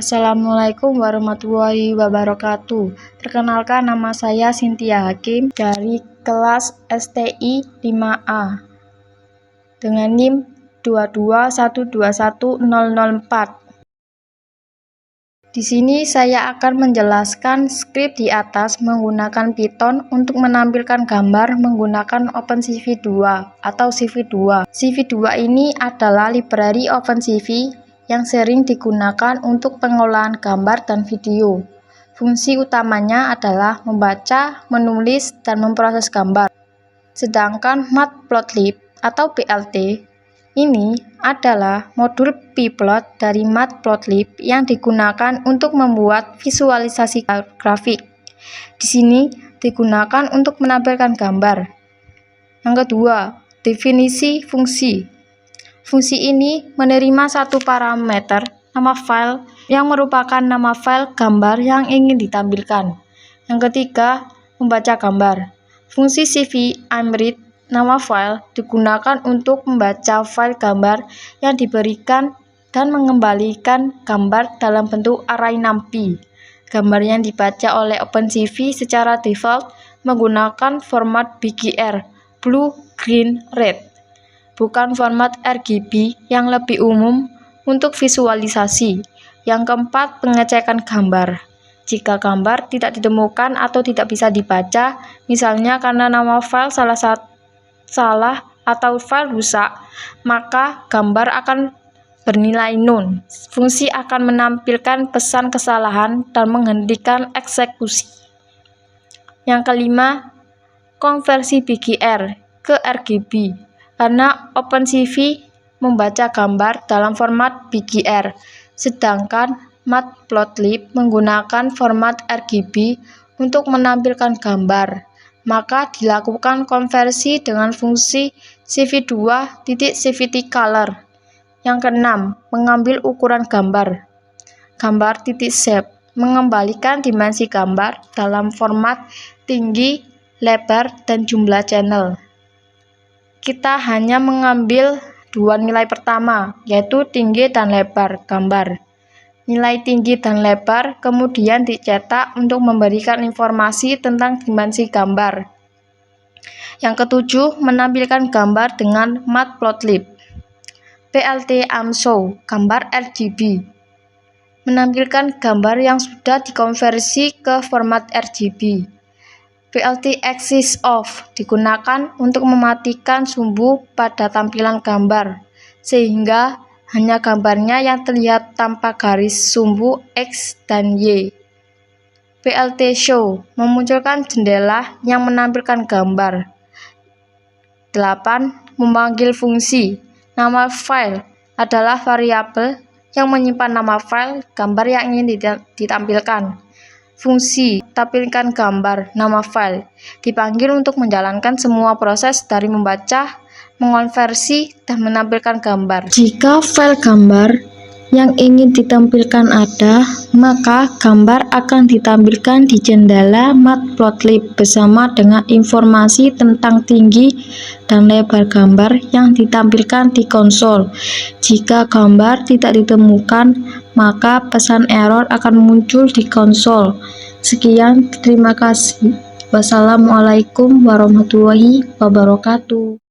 Assalamualaikum warahmatullahi wabarakatuh. Perkenalkan, nama saya Cynthia Hakim dari kelas STI 5A dengan NIM 221210004. Di sini saya akan menjelaskan skrip di atas menggunakan Python untuk menampilkan gambar menggunakan OpenCV 2 atau CV2. CV2 ini adalah library OpenCV yang sering digunakan untuk pengolahan gambar dan video. Fungsi utamanya adalah membaca, menulis, dan memproses gambar. Sedangkan Matplotlib atau PLT ini adalah modul Pyplot dari Matplotlib yang digunakan untuk membuat visualisasi grafik. Di sini digunakan untuk menampilkan gambar. Yang kedua, definisi fungsi. Fungsi ini menerima satu parameter, nama file, yang merupakan nama file gambar yang ingin ditampilkan. Yang ketiga, membaca gambar. Fungsi CV imread, nama file, digunakan untuk membaca file gambar yang diberikan dan mengembalikan gambar dalam bentuk array numpy. Gambar yang dibaca oleh OpenCV secara default menggunakan format BGR, blue, green, red, bukan format RGB yang lebih umum untuk visualisasi. Yang keempat, pengecekan gambar. Jika gambar tidak ditemukan atau tidak bisa dibaca, misalnya karena nama file salah atau file rusak, maka gambar akan bernilai none. Fungsi akan menampilkan pesan kesalahan dan menghentikan eksekusi. Yang kelima, konversi BGR ke RGB. Karena OpenCV membaca gambar dalam format BGR, sedangkan Matplotlib menggunakan format RGB untuk menampilkan gambar, maka dilakukan konversi dengan fungsi CV2.cvt_color. Yang keenam, mengambil ukuran gambar. Gambar.shape mengembalikan dimensi gambar dalam format tinggi, lebar, dan jumlah channel. Kita hanya mengambil dua nilai pertama, yaitu tinggi dan lebar gambar. Nilai tinggi dan lebar kemudian dicetak untuk memberikan informasi tentang dimensi gambar. Yang ketujuh, menampilkan gambar dengan Matplotlib. PLT AMShow, gambar RGB. Menampilkan gambar yang sudah dikonversi ke format RGB. PLT Axis Off digunakan untuk mematikan sumbu pada tampilan gambar, sehingga hanya gambarnya yang terlihat tanpa garis sumbu X dan Y. PLT Show memunculkan jendela yang menampilkan gambar. 8. Memanggil fungsi. Nama file adalah variabel yang menyimpan nama file gambar yang ingin ditampilkan. Fungsi tampilkan gambar nama file dipanggil untuk menjalankan semua proses dari membaca, mengonversi, dan menampilkan gambar. Jika file gambar yang ingin ditampilkan ada, maka gambar akan ditampilkan di jendela Matplotlib bersama dengan informasi tentang tinggi dan lebar gambar yang ditampilkan di konsol. Jika gambar tidak ditemukan, maka pesan error akan muncul di konsol. Sekian, terima kasih. Wassalamualaikum warahmatullahi wabarakatuh.